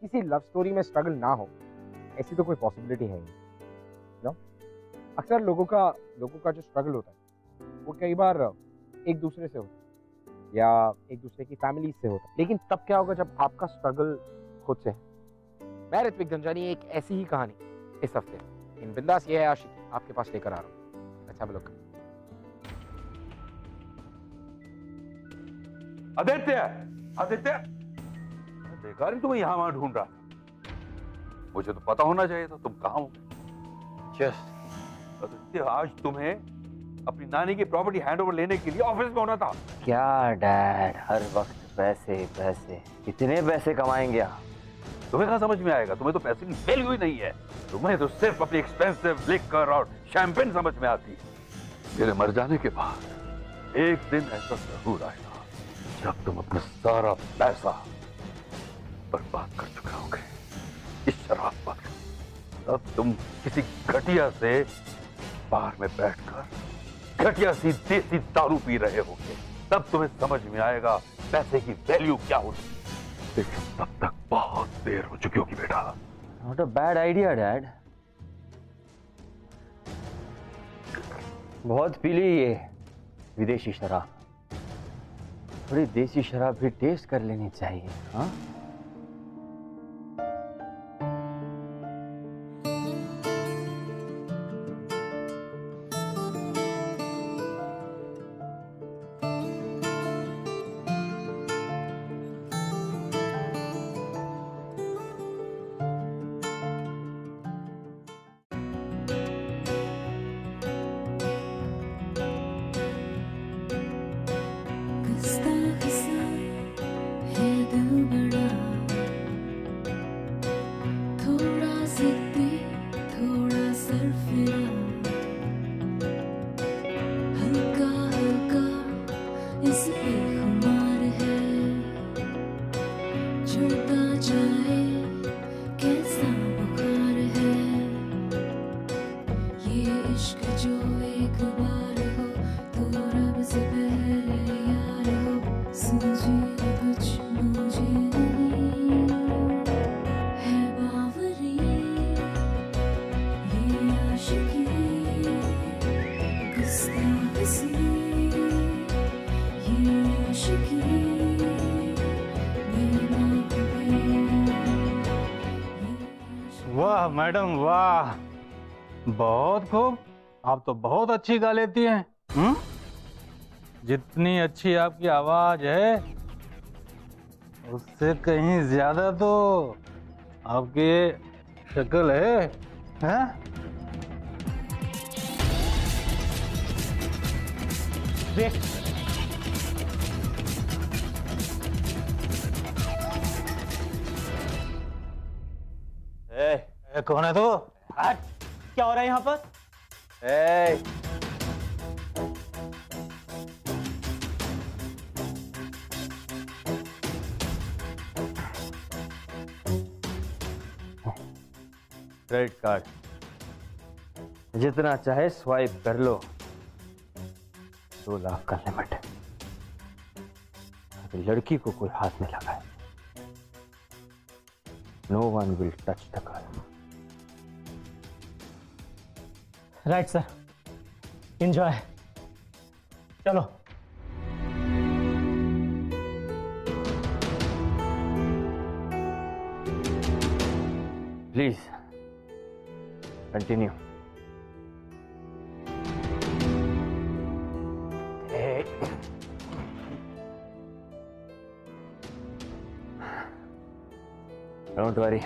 किसी love story में struggle ना हो, ऐसी तो कोई पॉसिबिलिटी है नहीं। नो, अक्सर लोगों का जो स्ट्रगल होता है वो कई बार एक दूसरे से होता है या एक दूसरे की फैमिली से होता है, लेकिन तब क्या होगा जब आपका स्ट्रगल खुद से है। मैं ऋत्विक धनजानी एक ऐसी ही कहानी इस हफ्ते इन बिंदास ये है आशिकी आपके पास लेकर आ रहा हूँ। अच्छा लोग, आदित्य, आदित्य, देखा नहीं तुम्हें यहाँ वहां ढूंढ रहा था। मुझे तो पता होना चाहिए था तुम कहाँ हो। यस आदित्य, आज तुम्हें अपनी नानी की प्रॉपर्टी हैंडओवर लेने के लिए ऑफिस में होना था। क्या डैड, हर वक्त पैसे पैसे, कितने पैसे कमाएंगे आप? तुम्हें कहाँ समझ में आएगा, तुम्हें तो पैसे की वैल्यू ही नहीं है। तुम्हें तो सिर्फ अपनी एक्सपेंसिव लिकर और शैंपेन समझ में आती है। मेरे मर जाने के बाद एक दिन ऐसा जरूर आएगा जब तुम अपना सारा पैसा बर्बाद कर चुके होगे इस शराब पर। तब तुम किसी घटिया से बार में बैठकर घटिया सी देसी दारू पी रहे होगे। तब तुम्हें समझ में आएगा पैसे की वैल्यू क्या होती है। लेकिन तब तक बहुत देर हो चुकी होगी बेटा। Not a bad idea dad. बहुत पी ली ये विदेशी शराब, थोड़ी देसी शराब भी टेस्ट कर लेनी चाहिए। हाँ, वाह मैडम वाह, बहुत खूब। आप तो बहुत अच्छी गा लेती हैं। जितनी अच्छी आपकी आवाज है उससे कहीं ज्यादा तो आपकी ये शक्ल है, हैं? देख, कौन है तो? क्या हो रहा है यहाँ पर? क्रेडिट कार्ड जितना चाहे स्वाइप कर लो। 2 लाख का लिमिट है। अगर लड़की को कोई हाथ में लगाए, no one will touch the girl. Right sir, enjoy. चलो। Please continue. Don't worry.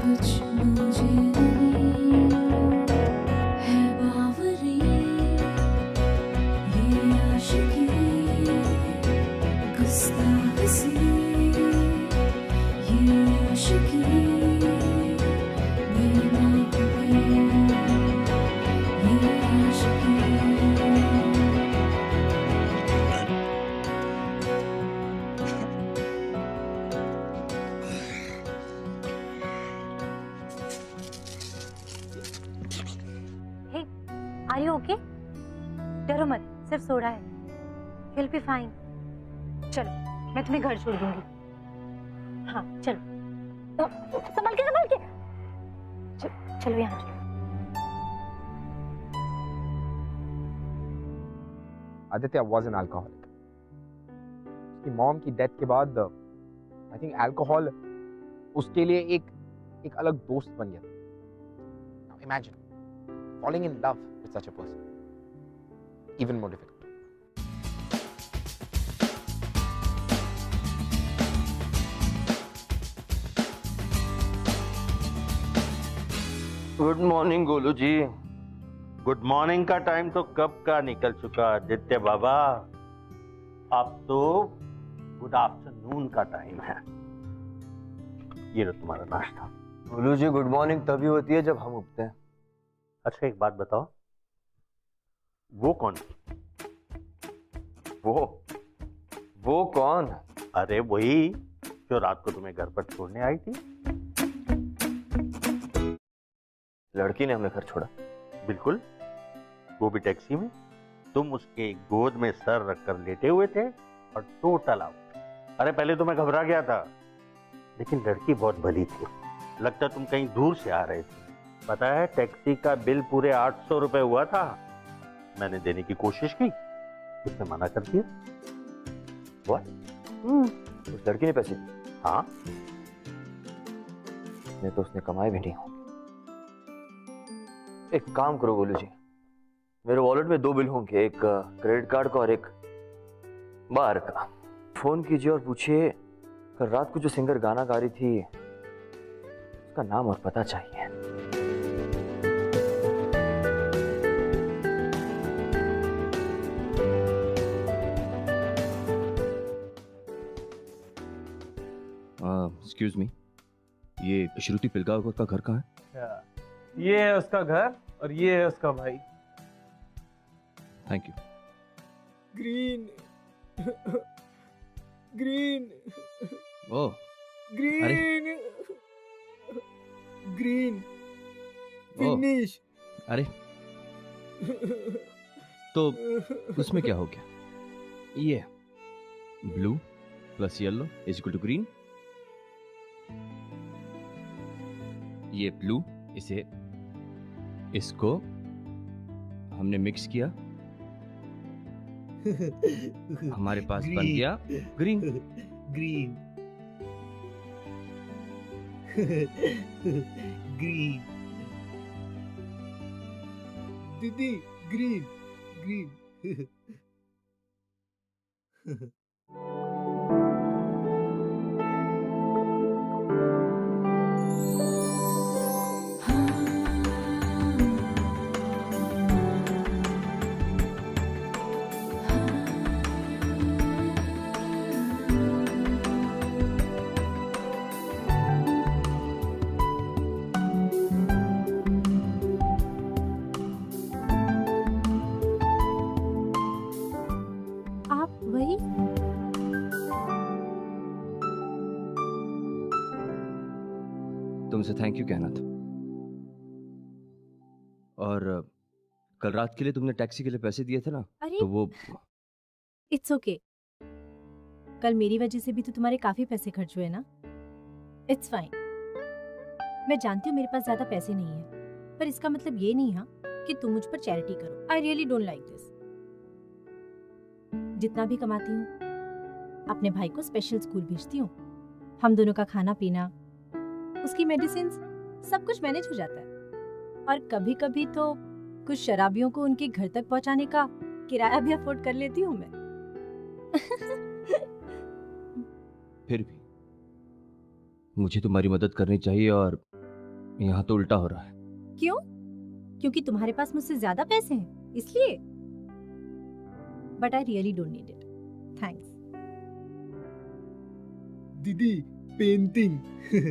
कुछ मुझे नहीं सिर्फ सो रहा है। He'll be fine. चलो मैं तुम्हें घर छोड़ दूंगी। हाँ चलो, संभाल के। चलो यहाँ चलो। Aditya was an alcoholic. उसकी मॉम की डेथ के बाद आई थिंक अल्कोहल उसके लिए एक अलग दोस्त बन गया। Now imagine falling in love with such a person. Even more difficult. Good morning Golu ji. Good morning का टाइम तो कब का निकल चुका आदित्य बाबा, अब तो गुड आफ्टरनून का टाइम है। ये लो तुम्हारा नाश्ता। गोलू जी गुड मॉर्निंग तभी होती है जब हम उठते हैं। अच्छा एक बात बताओ, वो कौन? वो कौन? अरे वही जो रात को तुम्हें घर पर छोड़ने आई थी। लड़की ने हमें घर छोड़ा? बिल्कुल, वो भी टैक्सी में। तुम उसके गोद में सर रखकर लेटे हुए थे और टोटल आउट। अरे पहले तो मैं घबरा गया था, लेकिन लड़की बहुत भली थी। लगता तुम कहीं दूर से आ रहे थे। पता है टैक्सी का बिल पूरे 800 रुपए हुआ था। मैंने देने की कोशिश की, उसने मना कर दिया। उस लड़की ने पैसे दिए? हाँ। नहीं तो उसने कमाए भी नहीं होंगे। एक काम करो गोलू जी, मेरे वॉलेट में 2 बिल होंगे, एक क्रेडिट कार्ड का और एक बार का। फोन कीजिए और पूछिए कल रात को जो सिंगर गाना गा रही थी उसका नाम और पता चाहिए। एक्सक्यूज मी, ये श्रुति पिलगांवकर का घर कहाँ है? ये है उसका घर और ये है उसका भाई। Thank you. Green green oh green green finish. अरे तो उसमें क्या हो गया? ये blue plus yellow is equal to green. ये ब्लू, इसको हमने मिक्स किया, हमारे पास बन गया ग्रीन। ग्रीन ग्रीन दीदी ग्रीन ग्रीन। वही तुमसे थैंक यू कहना था। और कल रात के लिए तुमने टैक्सी के लिए पैसे दिए थे ना, अरे तो वो इट्स ओके। कल मेरी वजह से भी तो तुम्हारे काफी पैसे खर्च हुए ना। It's fine. मैं जानती हूँ मेरे पास ज्यादा पैसे नहीं है, पर इसका मतलब ये नहीं है कि तुम मुझ पर चैरिटी करो। I really don't like this. जितना भी कमाती हूँ अपने भाई को स्पेशल स्कूल भेजती हूँ। हम दोनों का खाना पीना, उसकी मेडिसिन, सब कुछ मैनेज हो जाता है। और कभी कभी तो कुछ शराबियों को उनके घर तक पहुंचाने का किराया भी अफोर्ड कर लेती हूँ मैं। फिर भी मुझे तुम्हारी मदद करनी चाहिए और यहाँ तो उल्टा हो रहा है। क्यों? क्योंकि तुम्हारे पास मुझसे ज्यादा पैसे हैं इसलिए? But I really don't need it. Thanks. दीदी पेंटिंग।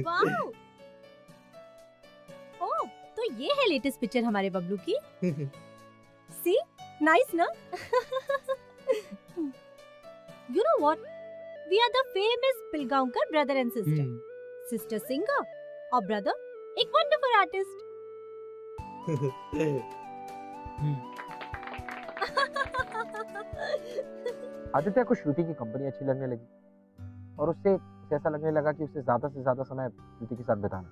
वाओ! ओह, तो ये है लेटेस्ट पिक्चर हमारे बबलू की। सी, नाइस ना? You know what? We are the famous Pilgaonkar brother and sister. Sister singer और brother एक wonderful artist. आदित्य को श्रुति की कंपनी अच्छी लगने लगी और उसे ऐसा लगने लगा कि उसे ज्यादा से ज्यादा समय श्रुति के साथ बिताना।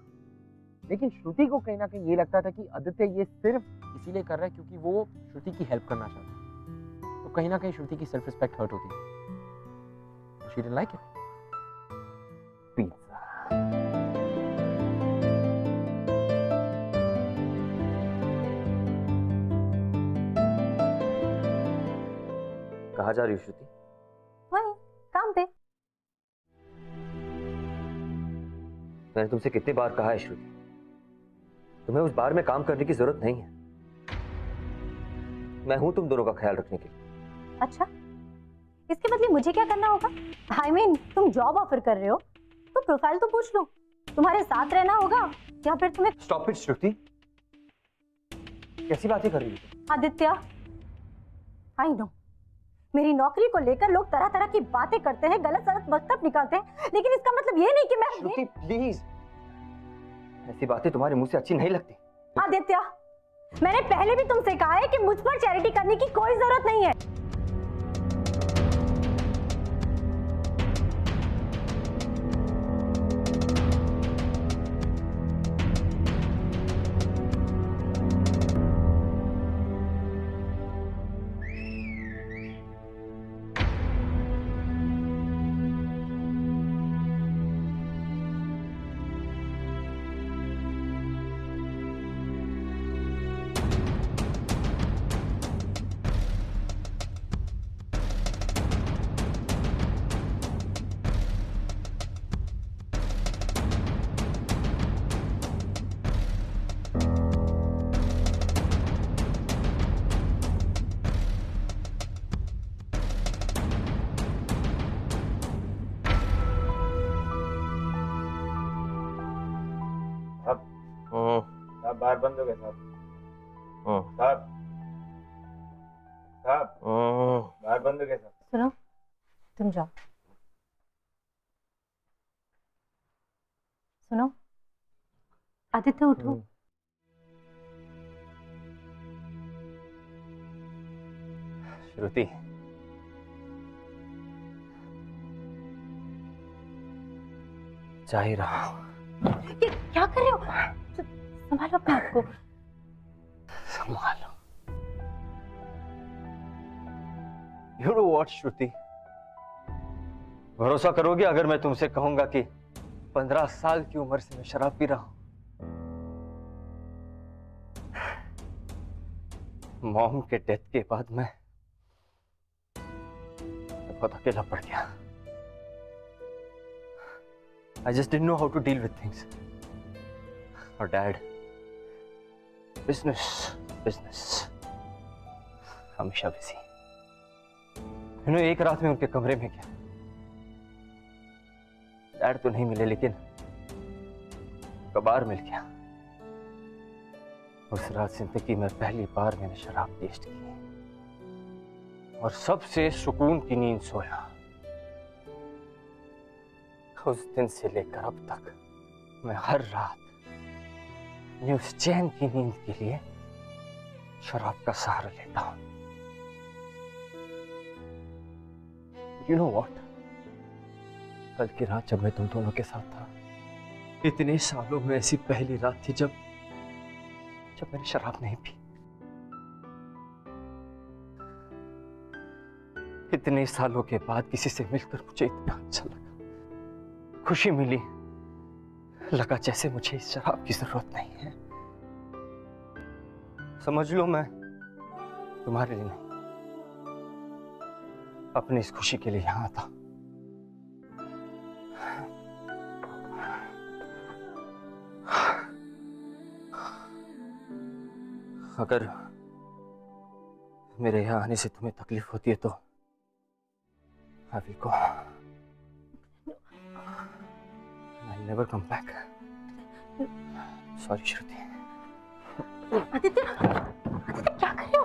लेकिन श्रुति को कहीं ना कहीं ये लगता था कि आदित्य ये सिर्फ इसीलिए कर रहा है क्योंकि वो श्रुति की हेल्प करना चाहता है। तो कहीं ना कहीं श्रुति की सेल्फ रिस्पेक्ट हर्ट होती है। She didn't like it. Pizza. कहाँ जा रही हो श्रुति? वही काम पे। मैंने तुमसे कितनी बार कहा है श्रुति, तुम्हें उस बार में काम करने की जरूरत नहीं है। मैं हूं तुम दोनों का ख्याल रखने के लिए। अच्छा, इसके बदले मुझे क्या करना होगा? I mean, तुम जॉब ऑफर कर रहे हो तो प्रोफाइल तो पूछ लो। तुम्हारे साथ रहना होगा या फिर तुम्हें। स्टॉप इट श्रुति, कैसी बातें कर रही हो? आदित्य, आई नो मेरी नौकरी को लेकर लोग तरह तरह की बातें करते हैं, गलत सलत वक्तव्य निकालते हैं, लेकिन इसका मतलब ये नहीं कि मैं। श्रुति प्लीज, ऐसी बातें तुम्हारे मुंह से अच्छी नहीं लगती। आदित्य, मैंने पहले भी तुमसे कहा है कि मुझ पर चैरिटी करने की कोई जरूरत नहीं है। साहब बाहर बंद हो गए साहब। साहब बाहर बंद हो गए साहब। सुनो, तुम जाओ। सुनो आदित्य, उठो। श्रुति, जा ही रहा हूं। ये क्या कर रहे हो? संभालो अपने आप को। संभालो। You know what, श्रुति, भरोसा करोगे अगर मैं तुमसे कहूंगा कि 15 साल की उम्र से मैं शराब पी रहा हूं। मॉम के डेथ के बाद मैं बहुत अकेला पड़ गया। I just didn't know how to deal with things. और डैड बिजनेस हमेशा बिजी। एक रात में उनके कमरे में गया, डैड तो नहीं मिले लेकिन कबार मिल गया। उस रात जिंदगी में पहली बार मैंने शराब टेस्ट की और सबसे सुकून की नींद सोया। उस दिन से लेकर अब तक मैं हर रात उस चैन की नींद के लिए शराब का सहारा लेता हूं। You know what? कल की रात जब मैं तुम दोनों के साथ था, इतने सालों में ऐसी पहली रात थी जब मैंने शराब नहीं पी। इतने सालों के बाद किसी से मिलकर मुझे इतना अच्छा लगा, खुशी मिली, लगा जैसे मुझे इस शराब की जरूरत नहीं है। समझ लो मैं तुम्हारे लिए नहीं, अपनी इस खुशी के लिए यहां था। अगर मेरे यहां आने से तुम्हें तकलीफ होती है तो I will go. I'll never come back. Sorry, श्रुति। आदित्य, आदित्य क्या कर रहे हो?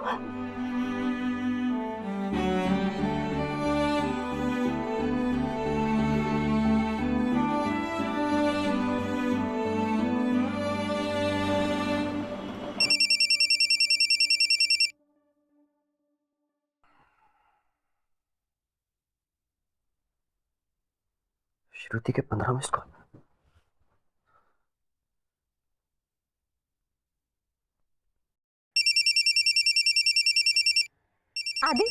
श्रुति के 15 मिस्ड कॉल। आदि,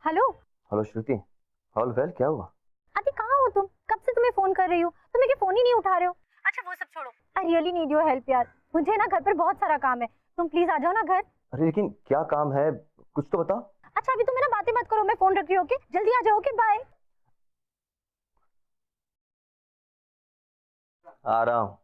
हेलो। हेलो श्रुति, ऑल वेल? क्या हुआ? आदि कहाँ हो तुम? कब से तुम्हें फोन कर रही हूँ, तुम मेरे फोन ही नहीं उठा रहे हो। अच्छा वो सब छोड़ो, I really need your help यार। मुझे ना घर पर बहुत सारा काम है, तुम प्लीज आ जाओ ना घर। अरे लेकिन क्या काम है, कुछ तो बताओ। अच्छा अभी तुम मेरा बातें मत करो, मैं फोन रख रही हूँ। ओके जल्दी आ जाओ। Okay bye. आ रहा हूँ।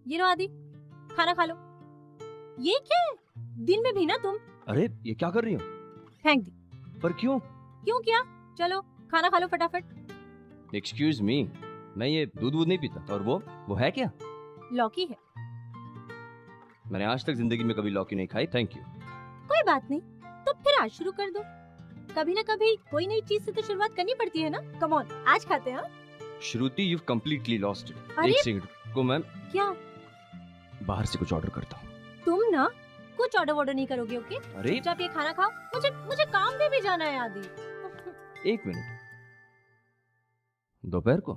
ये लो आदि, खाना खा लो। ये क्या है, दिन में भी ना तुम? अरे ये क्या कर रही हो? फेंक दी। पर क्यों? क्यों क्या? चलो खाना खा लो फटाफट। एक्सक्यूज मी, मैं ये दूध नहीं पीता। और वो है क्या? लौकी है। मैंने आज तक जिंदगी में कभी लौकी नहीं खाई। Thank you. कोई बात नहीं, तो फिर आज शुरू कर दो। कभी ना कभी कोई नई चीज से तो शुरुआत करनी पड़ती है ना। कम ऑन, आज खाते हैं। श्रुति, यू कंप्लीटली लॉस्ट इट। अरे? एक सेकंड को, मैं क्या? बाहर से कुछ ऑर्डर करता हूँ। तुम ना कुछ ऑर्डर नहीं करोगे। ओके अरे चुपचाप ये खाना खाओ। मुझे काम पे भी जाना है आदि। एक मिनट, दोपहर को?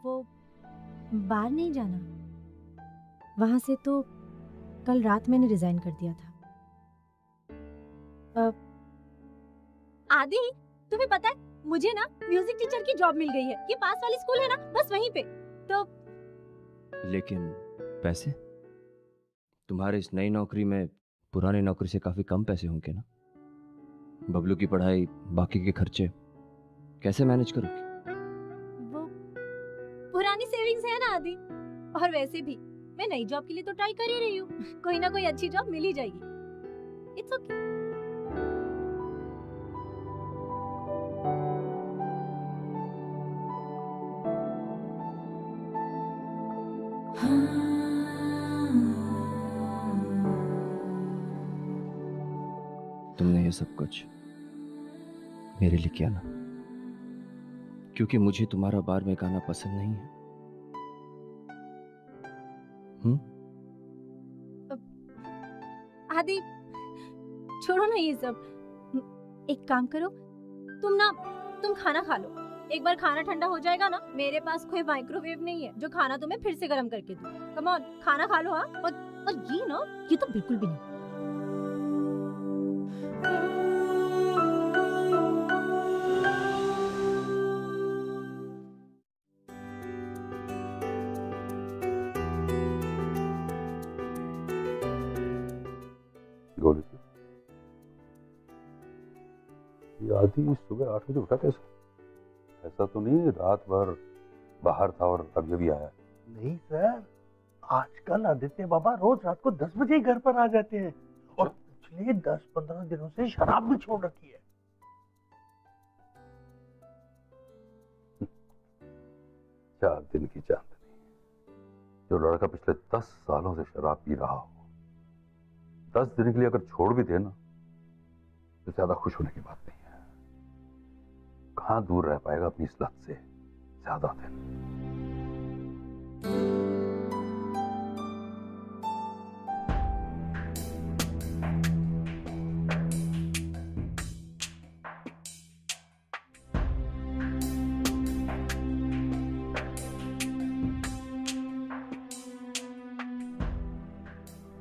वो बाहर नहीं जाना, वहां से तो कल रात मैंने रिजाइन कर दिया था। आदि तुम्हें पता है, मुझे ना म्यूजिक टीचर की जॉब मिल गई है। ये पास वाली स्कूल है ना, बस वहीं पे। तो लेकिन पैसे? तुम्हारे इस नई नौकरी में पुरानी नौकरी से काफी कम पैसे होंगे ना? बबलू की पढ़ाई, बाकी के खर्चे कैसे मैनेज करोगी? वो पुरानी सेविंग्स है ना आदि। और वैसे भी मैं नई जॉब के लिए तो ट्राई कर ही रही हूँ। कोई ना कोई अच्छी जॉब मिल ही जाएगी। It's okay. तुमने ये सब कुछ मेरे लिए किया ना, क्योंकि मुझे तुम्हारा बार में गाना पसंद नहीं है। आदि छोड़ो ना ये सब। एक काम करो, तुम खाना खा लो। एक बार खाना ठंडा हो जाएगा ना, मेरे पास कोई माइक्रोवेव नहीं है जो खाना तुम्हें फिर से गर्म करके दूं। कम ऑन, खाना खा लो। हाँ, और ये ना, ये तो बिल्कुल भी नहीं। आदि सुबह 8 बजे उठा कैसे? ऐसा तो नहीं रात भर बाहर था और अभी अभी आया? नहीं सर, आजकल आदित्य बाबा रोज रात को 10 बजे ही घर पर आ जाते हैं और पिछले 10-15 दिनों से शराब भी छोड़ रखी है। 4 दिन की चांदनी। जो लड़का पिछले 10 सालों से शराब पी रहा हो, 10 दिन के लिए अगर छोड़ भी दे ना, तो ज्यादा खुश होने की बात नहीं है। कहां दूर रह पाएगा अपनी इस लत से ज्यादा दिन।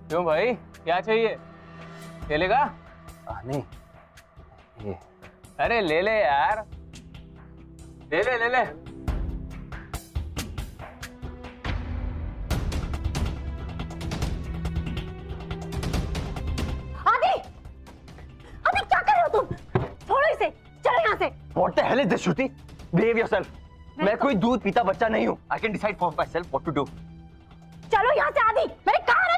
क्यों भाई, क्या चाहिए? ले लेगा? नहीं, ये अरे ले ले यार, ले ले ले ले। चलो यहाँ से। What the hell is this, Shruti? Behave yourself. मैं कोई दूध पीता बच्चा नहीं हूँ. I can decide for myself what to do. चलो यहाँ से आदि, मैंने कहा ना,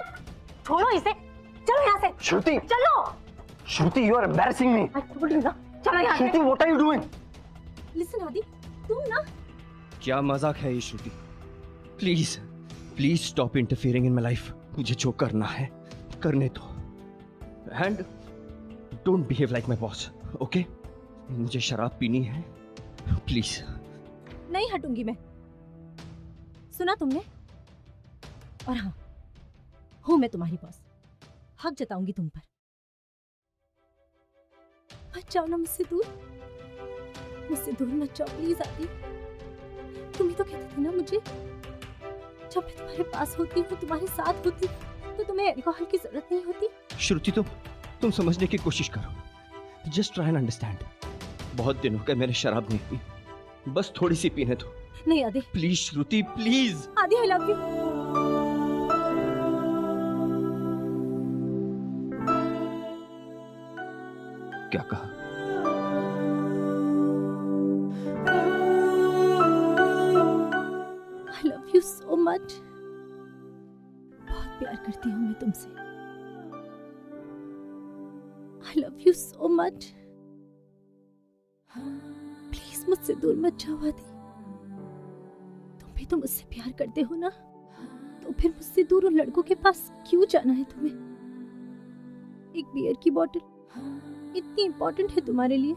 छोड़ो इसे, चलो यहाँ से। श्रुति, चलो। श्रुति, you are embarrassing me. चलो यहाँ से। Shruti, what are you doing? Listen Aadi, तुम ना। क्या मजाक है ये Shruti? Please please stop interfering in my life. मुझे जो करना है करने दो. And don't behave like my boss, okay? मुझे शराब पीनी है, प्लीज. नहीं हटूंगी मैं. सुना तुमने? और हाँ, हूं मैं तुम्हारी बॉस. हक जताऊंगी तुम पर. मत जाओ ना मुझसे दूर. मुझसे दूर मत जाओ प्लीज आदि. तुम ही तो कहते थे ना मुझे, जब मैं तुम्हारे पास होती हूँ, तुम्हारे साथ होती हूँ, तो तुम्हें अल्कोहल की जरूरत नहीं होती. श्रुति, तुम समझने की कोशिश करो. Just try and understand. बहुत दिन हो गए मैंने शराब नहीं पी. बस थोड़ी सी पीने दो. नहीं आदि. Please Shruti, please. आदि, आई लव यू. क्या कहा? I love you so much. बहुत प्यार करती हूँ मैं तुमसे. I love you so much. Please मुझसे दूर मत जाओ आदि. तुम भी तो मुझसे प्यार करते हो ना, तो फिर मुझसे दूर उन लड़कों के पास क्यों जाना है तुम्हें? एक बियर की बोतल इतनी इंपॉर्टेंट है तुम्हारे लिए?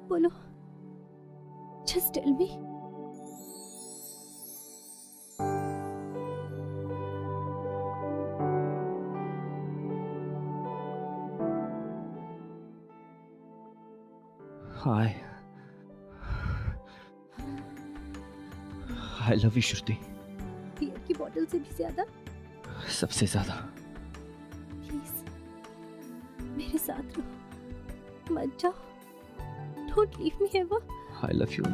बोलो, just tell me. I love you Shruti. Beer की बोतल से भी ज्यादा? सबसे ज्यादा. प्लीज मेरे साथ रहो, मत जाओ. Don't leave me ever. I love you.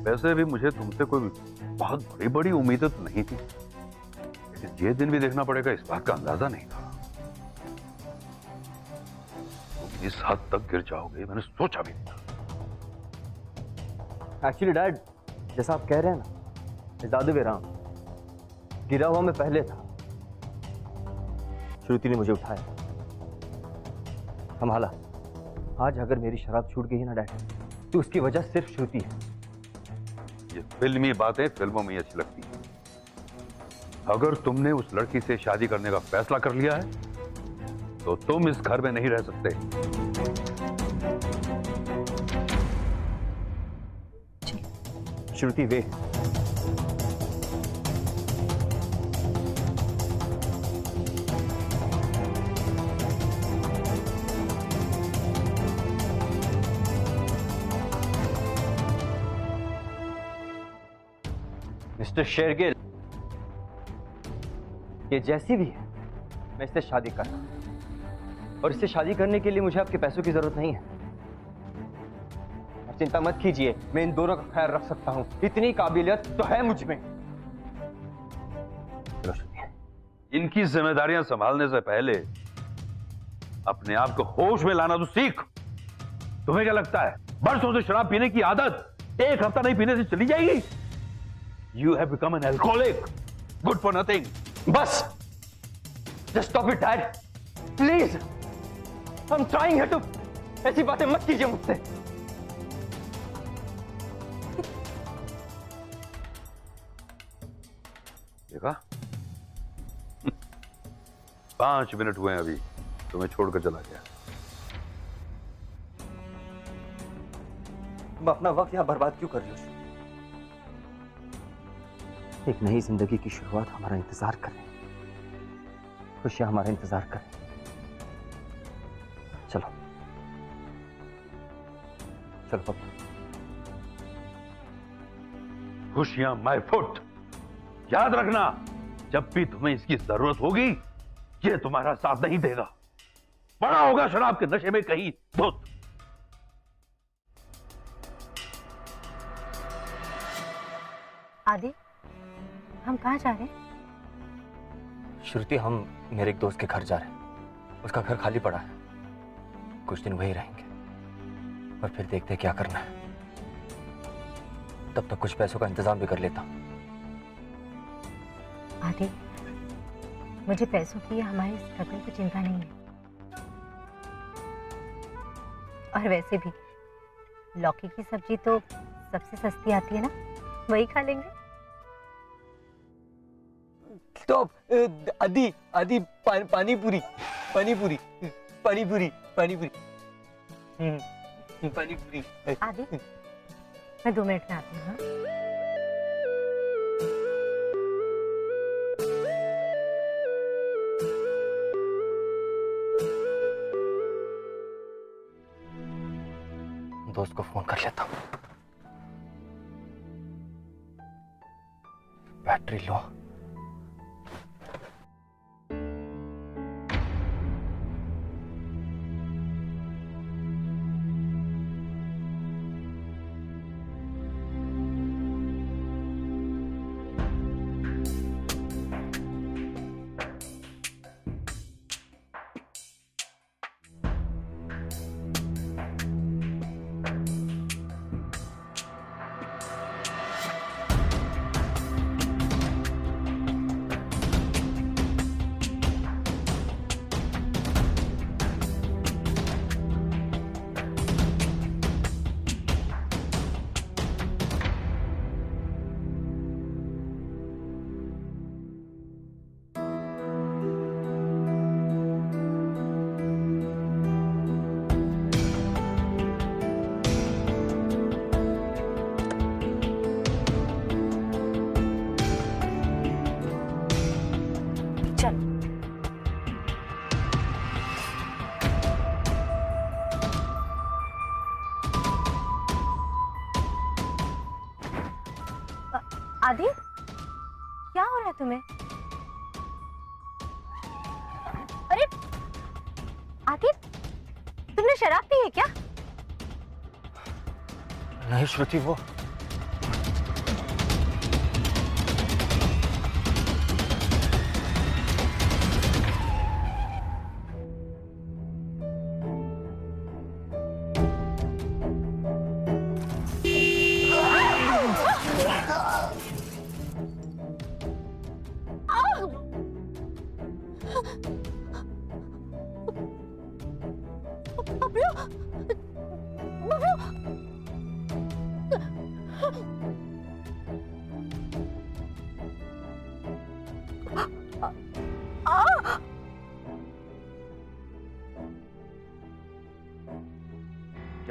वैसे भी मुझे तुमसे कोई बहुत बड़ी बड़ी उम्मीदें तो नहीं थी, लेकिन ये दिन भी देखना पड़ेगा इस बात का अंदाजा नहीं था. तुम इस हद तक गिर जाओगे मैंने सोचा भी नहीं था. एक्चुअली डैड, जैसा आप कह रहे हैं ना, ज़्यादा वे राम गिरा हुआ मैं पहले था. श्रुति ने मुझे उठाया, संभाला. आज अगर मेरी शराब छूट गई ना डैड, तो उसकी वजह सिर्फ श्रुति है. ये फिल्मी बातें फिल्मों में अच्छी लगती हैं. अगर तुमने उस लड़की से शादी करने का फैसला कर लिया है, तो तुम इस घर में नहीं रह सकते. श्रुति वे मिस्टर शेरगिल, ये जैसी भी है, मैं इससे शादी कर रहा हूं. और इससे शादी करने के लिए मुझे आपके पैसों की जरूरत नहीं है. आप चिंता मत कीजिए, मैं इन दोनों का ख्याल रख सकता हूं. इतनी काबिलियत तो है मुझ में. इनकी जिम्मेदारियां संभालने से पहले अपने आप को होश में लाना तो सीख. तुम्हें क्या लगता है बरसों से शराब पीने की आदत एक हफ्ता नहीं पीने से चली जाएगी? You have become an alcoholic. Good for nothing. बस, just stop it, Dad. Please. I'm trying here to. ऐसी बातें मत कीजिए मुझसे. देखा? 5 मिनट हुए अभी तुम्हें छोड़कर चला गया. तुम अपना वक्त यहाँ बर्बाद क्यों कर रही हो? एक नई जिंदगी की शुरुआत हमारा इंतजार कर रही है, खुशियां हमारा इंतजार कर रही हैं। चलो चलो पप्पू। खुशियां माय फुट। याद रखना, जब भी तुम्हें इसकी जरूरत होगी ये तुम्हारा साथ नहीं देगा। बड़ा होगा शराब के नशे में कहीं धुत। आदि, हम कहाँ जा रहे हैं? श्रुति, हम मेरे एक दोस्त के घर जा रहे हैं। उसका घर खाली पड़ा है, कुछ दिन वहीं रहेंगे और फिर देखते हैं क्या करना है। तब तक कुछ पैसों का इंतजाम भी कर लेता। आदि, मुझे पैसों की हमारी स्ट्रगल की चिंता नहीं है, और वैसे भी लौकी की सब्जी तो सबसे सस्ती आती है ना, वही खा लेंगे। तो आदि आदि पानी पूरी पानी पूरी पानी पूरी पानी पूरी पानी पूरी। आदि, मैं 2 मिनट में आती हूँ। हाँ? दोस्त को फोन कर लेता हूँ। Battery low. आदि, क्या हो रहा है तुम्हें? अरे आदि, तुमने शराब पी है क्या? नहीं श्रुति, वो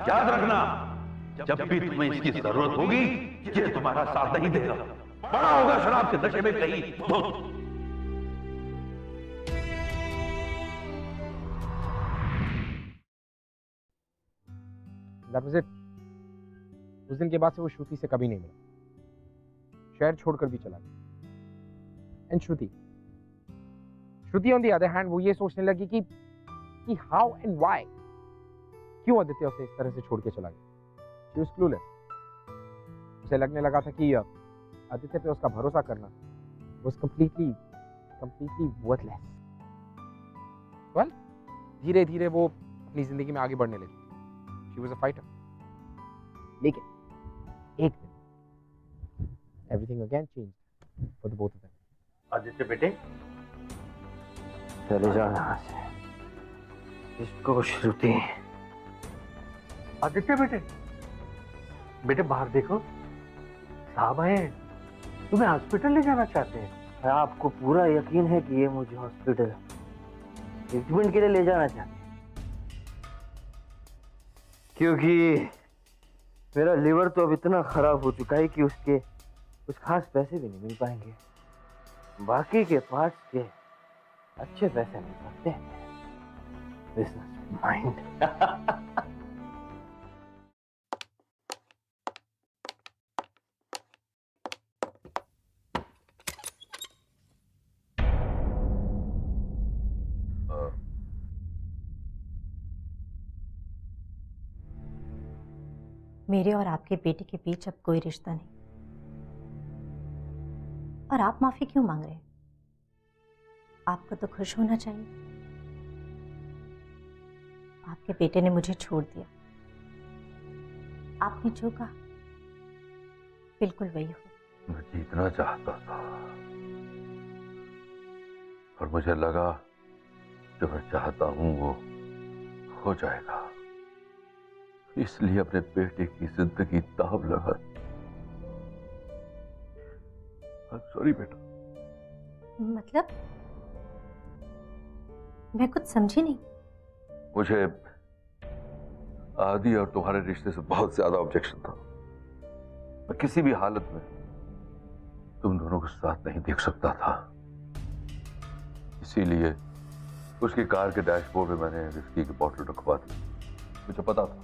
याद रखना, जब भी तुम्हें इसकी जरूरत होगी ये तुम्हारा साथ नहीं देगा। बड़ा होगा शराब के नशे में कहीं धुत। That was it. उस दिन के बाद से वो श्रुति से कभी नहीं मिला, शहर छोड़कर भी चला गया। And Shruti on the other hand, वो ये सोचने लगी कि हाउ एंड व्हाई, क्यों आदित्य उसे इस तरह से छोड़ के चला गया। She was clueless. उसे लगने लगा था कि आदित्य पे उसका भरोसा करना was completely worthless. Well, धीरे धीरे वो अपनी जिंदगी में आगे बढ़ने लगी। She was a fighter. लेकिन एक दिन everything again changed for the both of them. Aditya बेटे, चले जाओ यहाँ से। इसको श्रुति। आदित्य बेटे, बेटे बाहर देखो, साहब आए हैं, तुम्हें हॉस्पिटल ले जाना चाहते हैं। आपको पूरा यकीन है कि ये मुझे हॉस्पिटल ट्रीटमेंट के लिए ले जाना चाहते हैं? क्योंकि मेरा लिवर तो अब इतना खराब हो चुका है कि उसके कुछ खास पैसे भी नहीं मिल पाएंगे। बाकी के पार्ट्स के अच्छे पैसे मिल सकते हैं। Business mind. मेरे और आपके बेटे के बीच अब कोई रिश्ता नहीं। और आप माफी क्यों मांग रहे हैं? आपको तो खुश होना चाहिए। आपके बेटे ने मुझे छोड़ दिया। आपने जो कहा बिल्कुल वही हो। मैं जीतना चाहता था और मुझे लगा जो मैं चाहता हूं वो हो जाएगा, इसलिए अपने बेटे की जिंदगी दांव लगा। सॉरी बेटा। मतलब मैं कुछ समझी नहीं। मुझे आदि और तुम्हारे रिश्ते से बहुत ज्यादा ऑब्जेक्शन था। मैं किसी भी हालत में तुम दोनों को साथ नहीं देख सकता था, इसीलिए उसकी कार के डैशबोर्ड में मैंने विस्की की बोतल रखवा दी। मुझे पता था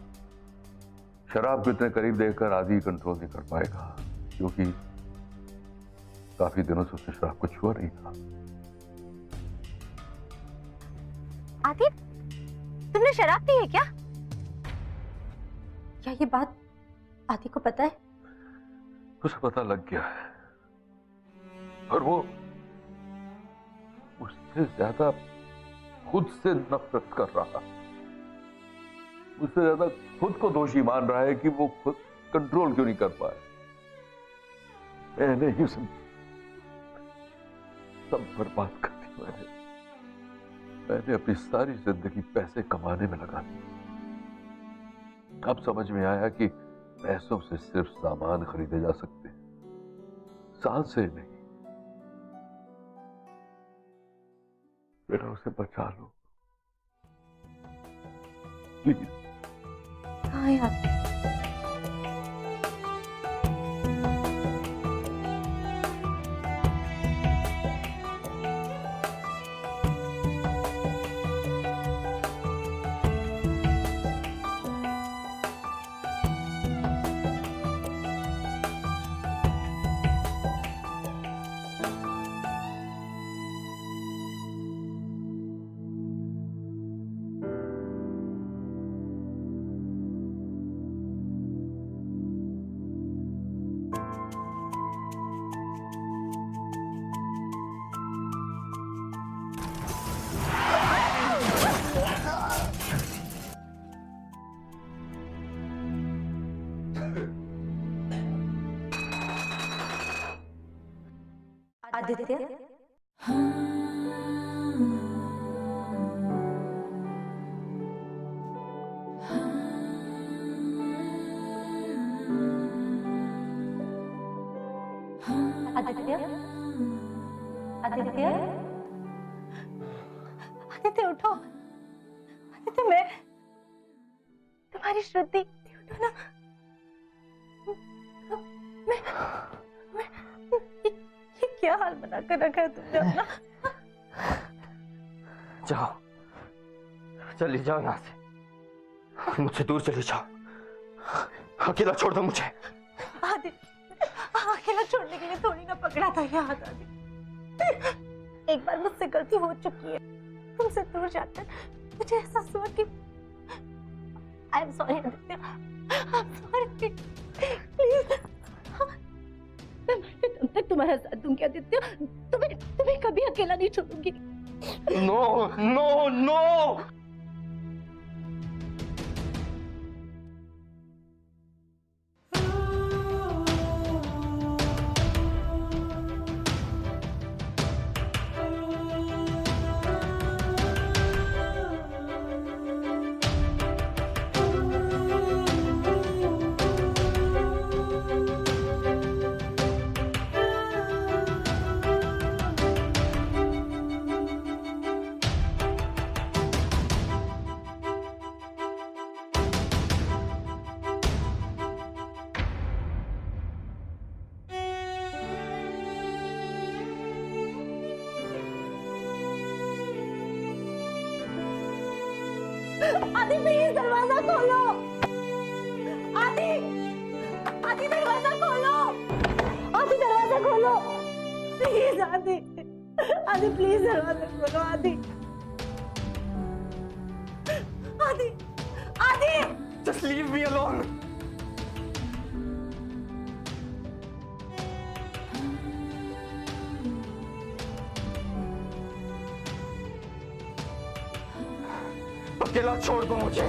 शराब को इतने करीब देखकर आदि कंट्रोल नहीं कर पाएगा, क्योंकि काफी दिनों से उसने शराब को छुआ नहीं था। आदित्य, तुमने शराब पी है क्या? क्या ये बात आदि को पता है? उसे पता लग गया है और वो उससे ज्यादा खुद से नफरत कर रहा, उससे ज्यादा खुद को दोषी मान रहा है कि वो खुद कंट्रोल क्यों नहीं कर पाए। मैंने ही उसे सब बर्बाद कर दी। मैंने अपनी सारी जिंदगी पैसे कमाने में लगा दी। अब समझ में आया कि पैसों से सिर्फ सामान खरीदे जा सकते हैं, सांसें नहीं। बेटा उसे बचा लो प्लीज। हाँ यार। आदित्य, आदित्य, आदित्य, आदित्य उठो। आदित्य, मैं तुम्हारी श्रुति, उठो ना। मैं ये क्या हाल बना कर रखा है तुमने अपना? जाओ, चली जाओ यहाँ से, मुझसे दूर चली जाओ। अकेला छोड़ दो मुझे। आदित्य, अकेला छोड़ने के लिए थोड़ी ना पकड़ा था ये हाथ। आदित्य, एक बार मुझसे गलती हो चुकी है। तुमसे दूर जाकर मुझे एहसास हुआ कि I am sorry Aditya, I am sorry. Please, मैं मरते दम तक तुम्हारा साथ दूंगी आदित्य। तुम्हें कभी अकेला नहीं छोड़ूंगी। No no no. Aadi please दरवाजा खोलो। आदि, आदि दरवाजा खोलो। आदि दरवाजा खोलो प्लीज। आदि, आदि प्लीज दरवाजा खोलो। आदि, आदि, आदि। Just leave me alone. अकेला छोड़ दो मुझे।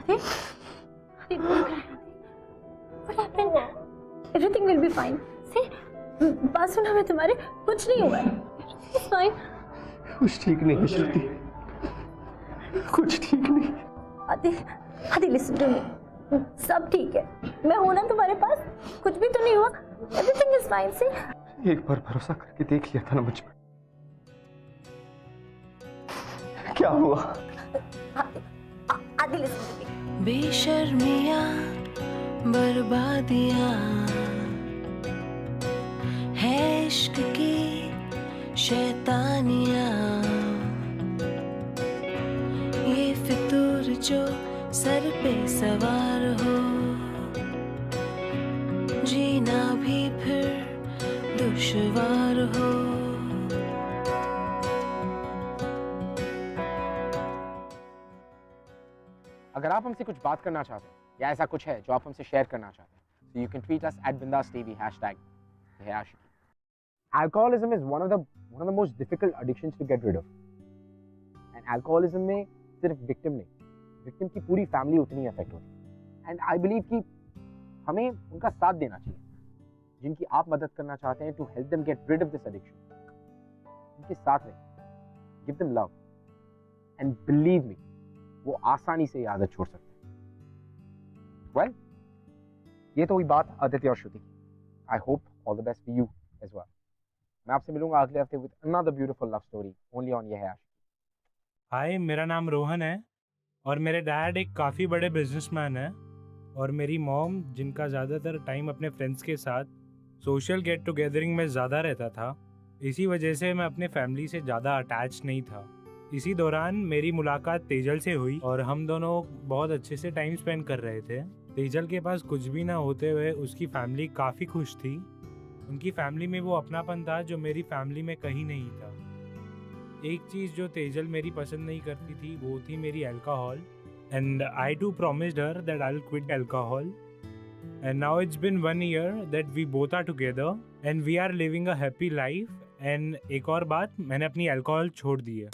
Adi, Adi, what happened? Everything will be fine. See, बात सुना मैं तुम्हारे, कुछ नहीं हुआ है. It's fine. कुछ ठीक नहीं है श्रुति, कुछ ठीक नहीं. Adi, Adi, listen to me. सब ठीक है. मैं हूँ ना तुम्हारे पास. कुछ भी तो नहीं हुआ. Everything is fine. See. एक बार भरोसा करके देख लिया था ना मुझ पर. क्या हुआ? Adi, listen to me. बेशर्मियाँ बर्बादियाँ है इश्क की शैतानियाँ, ये फितूर जो सर पे सवार हो, जीना भी फिर दुश्वार हो. अगर आप हमसे कुछ बात करना चाहते हैं या ऐसा कुछ है जो आप हमसे शेयर करना चाहते हैं, so you can tweet us @BindasTV #. Alcoholism is one of the most difficult addictions to get rid of. And alcoholism में सिर्फ victim नहीं, victim की पूरी family उतनी affect होती है. And I believe कि हमें उनका साथ देना चाहिए, जिनकी आप मदद करना चाहते हैं, to help them get rid of this addiction. उनके साथ रहें, give them love, and believe me, वो आसानी से ये आदत छोड़ सकते हैं. Well, ये तो हुई बात आदित्य और श्रुति की. I hope all the best for you as well. मैं आपसे मिलूंगा अगले हफ्ते with another beautiful love story only on ये है आशिकी. हाय, मेरा नाम रोहन है और मेरे डैड एक काफ़ी बड़े बिजनेसमैन है और मेरी मॉम, जिनका ज़्यादातर टाइम अपने फ्रेंड्स के साथ सोशल गेट टुगेदरिंग में ज़्यादा रहता था, इसी वजह से मैं अपने फैमिली से ज़्यादा अटैच नहीं था. इसी दौरान मेरी मुलाकात तेजल से हुई और हम दोनों बहुत अच्छे से टाइम स्पेंड कर रहे थे. तेजल के पास कुछ भी ना होते हुए उसकी फैमिली काफ़ी खुश थी. उनकी फैमिली में वो अपनापन था जो मेरी फैमिली में कहीं नहीं था. एक चीज़ जो तेजल मेरी पसंद नहीं करती थी वो थी मेरी alcohol. And I too promised her that I will quit alcohol. And now it's been 1 year that we both are together and we are living a happy life. And एक और बात, मैंने अपनी अल्कोहल छोड़ दी है.